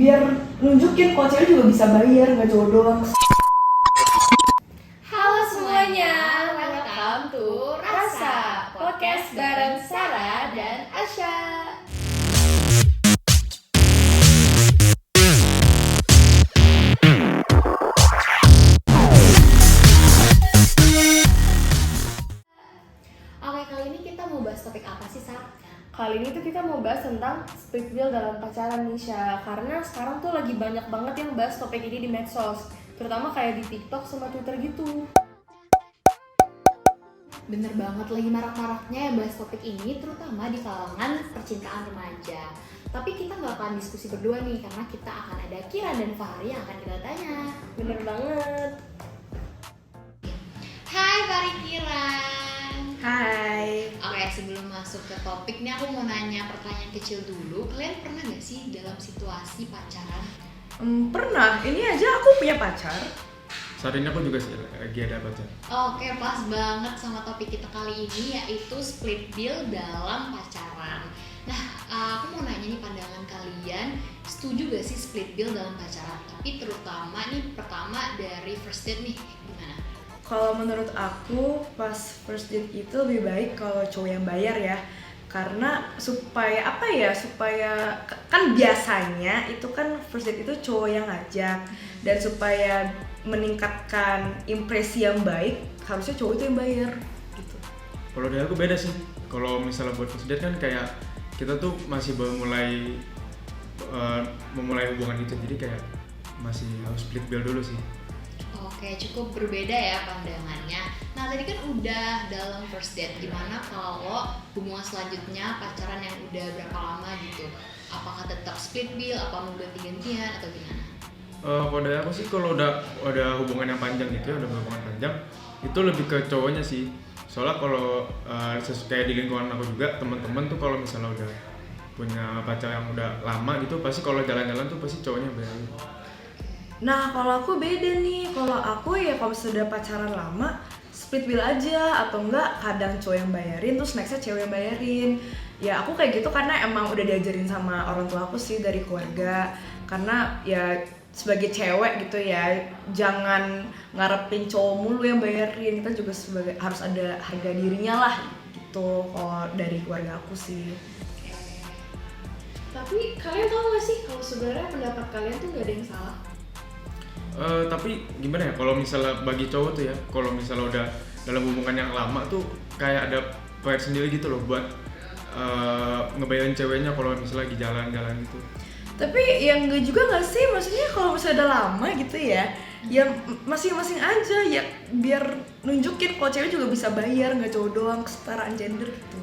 biar nunjukin kalau cewek juga bisa bayar, nggak cowok doang. Halo semuanya, welcome to Rasa Podcast bareng Sarah dan Asya. Oke, kali ini kita mau bahas topik apa sih, Sar? Kali ini tuh kita mau bahas tentang split bill dalam pacaran nih, Syah. Karena sekarang tuh lagi banyak banget yang bahas topik ini di medsos, terutama kayak di TikTok sama Twitter gitu. Bener banget, lagi marak-maraknya yang bahas topik ini, terutama di kalangan percintaan remaja. Tapi kita nggak akan diskusi berdua nih, karena kita akan ada Kira dan Fahri yang akan kita tanya. Bener banget. Hai Fahri, Kira. Hai. Oke, sebelum masuk ke topik nih, aku mau nanya pertanyaan kecil dulu. Kalian pernah gak sih dalam situasi pacaran? Pernah, ini aja aku punya pacar. Saat ini aku juga sih lagi ada pacar. Oke, pas banget sama topik kita kali ini, yaitu split bill dalam pacaran. Nah, aku mau nanya nih, pandangan kalian setuju gak sih split bill dalam pacaran? Tapi terutama nih, pertama dari first date nih, gimana? Kalau menurut aku pas first date itu lebih baik kalau cowok yang bayar ya. Karena supaya apa ya, supaya kan biasanya itu kan first date itu cowok yang ngajak, dan supaya meningkatkan impresi yang baik harusnya cowok itu yang bayar gitu. Kalau dari aku beda sih. Kalau misalnya buat first date kan kayak kita tuh masih baru memulai hubungan itu, jadi kayak masih harus split bill dulu sih. Oke, cukup berbeda ya pandangannya. Nah, tadi kan udah dalam first date, gimana kalau hubungan selanjutnya, pacaran yang udah berapa lama gitu? Apakah tetap split bill, apa mau ganti-gantian, atau gimana? Kalau dari aku sih, kalau udah hubungan yang panjang gitu ya, udah hubungan panjang, itu lebih ke cowoknya sih. Soalnya kalau kayak di lingkungan aku juga, teman-teman tuh kalau misalnya udah punya pacar yang udah lama gitu, pasti kalau jalan-jalan tuh pasti cowoknya bayarin. Nah kalau aku beda nih, kalau aku ya kalau sudah pacaran lama split bill aja, atau enggak kadang cowok yang bayarin terus nextnya cewek yang bayarin. Ya aku kayak gitu karena emang udah diajarin sama orang tua aku sih, dari keluarga. Karena ya sebagai cewek gitu ya, jangan ngarepin cowok mulu yang bayarin, kita juga harus ada harga dirinya lah gitu. Kalau dari keluarga aku sih. Tapi kalian tahu gak sih kalau sebenarnya pendapat kalian tuh gak ada yang salah? Tapi gimana ya, kalau misalnya bagi cowok tuh ya, kalau misalnya udah dalam hubungan yang lama tuh kayak ada pride sendiri gitu loh buat ngebayarin ceweknya kalau misalnya lagi jalan-jalan gitu. Tapi yang enggak juga nggak sih, maksudnya kalau misalnya udah lama gitu ya, ya masing-masing aja ya, biar nunjukin kalau cewek juga bisa bayar, nggak cowok doang, kesetaraan gender gitu.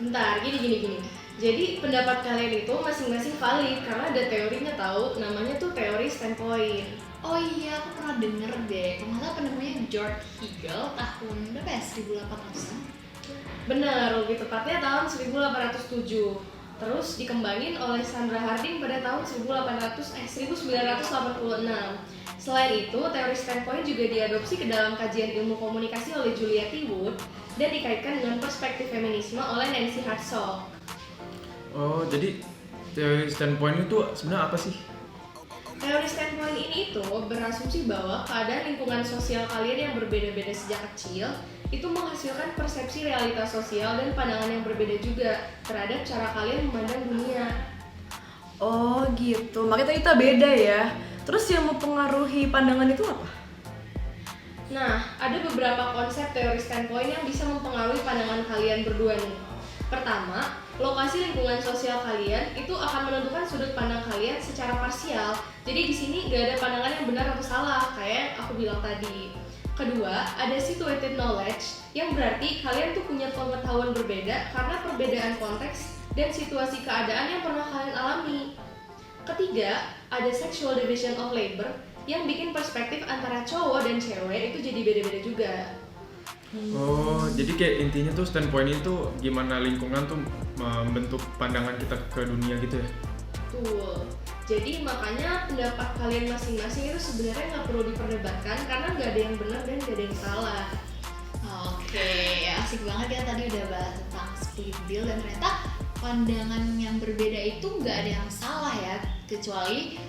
Bentar, gini. Jadi pendapat kalian itu masing-masing valid karena ada teorinya tahu, namanya tuh teori standpoint. Oh iya, aku pernah denger deh. Kalau nggak salah namanya George Hegel, tahun berapa ya? 1800-an? Benar, lebih tepatnya tahun 1807. Terus dikembangin oleh Sandra Harding pada tahun 1986. Selain itu, teori standpoint juga diadopsi ke dalam kajian ilmu komunikasi oleh Julia T. Wood dan dikaitkan dengan perspektif feminisme oleh Nancy Hartzog. Oh, jadi teori standpoint itu sebenarnya apa sih? Teori standpoint ini itu berasumsi bahwa keadaan lingkungan sosial kalian yang berbeda-beda sejak kecil itu menghasilkan persepsi realitas sosial dan pandangan yang berbeda juga terhadap cara kalian memandang dunia. Oh gitu, makanya kita beda ya. Terus yang mempengaruhi pandangan itu apa? Nah, ada beberapa konsep teori standpoint yang bisa mempengaruhi pandangan kalian berdua nih. Pertama, lokasi lingkungan sosial kalian itu akan menentukan sudut pandang kalian secara parsial. Jadi di sini nggak ada pandangan yang benar atau salah, kayak aku bilang tadi. Kedua, ada situated knowledge, yang berarti kalian tuh punya pengetahuan berbeda karena perbedaan konteks dan situasi keadaan yang pernah kalian alami. Ketiga, ada sexual division of labor, yang bikin perspektif antara cowok dan cewek itu jadi beda-beda juga. Oh, jadi kayak intinya tuh standpoint itu gimana lingkungan tuh membentuk pandangan kita ke dunia gitu ya? Betul. Jadi makanya pendapat kalian masing-masing itu sebenarnya nggak perlu diperdebatkan karena nggak ada yang benar dan nggak ada yang salah. Oke, asik banget ya, tadi udah bahas tentang split bill dan ternyata pandangan yang berbeda itu nggak ada yang salah ya, kecuali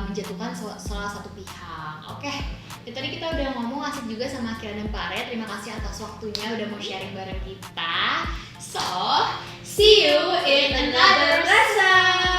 menjatuhkan salah satu pihak. Oke, ya, tadi kita udah ngomong asik juga sama Kira dan Pare. Terima kasih atas waktunya udah mau sharing bareng kita. So, see you in another lesson.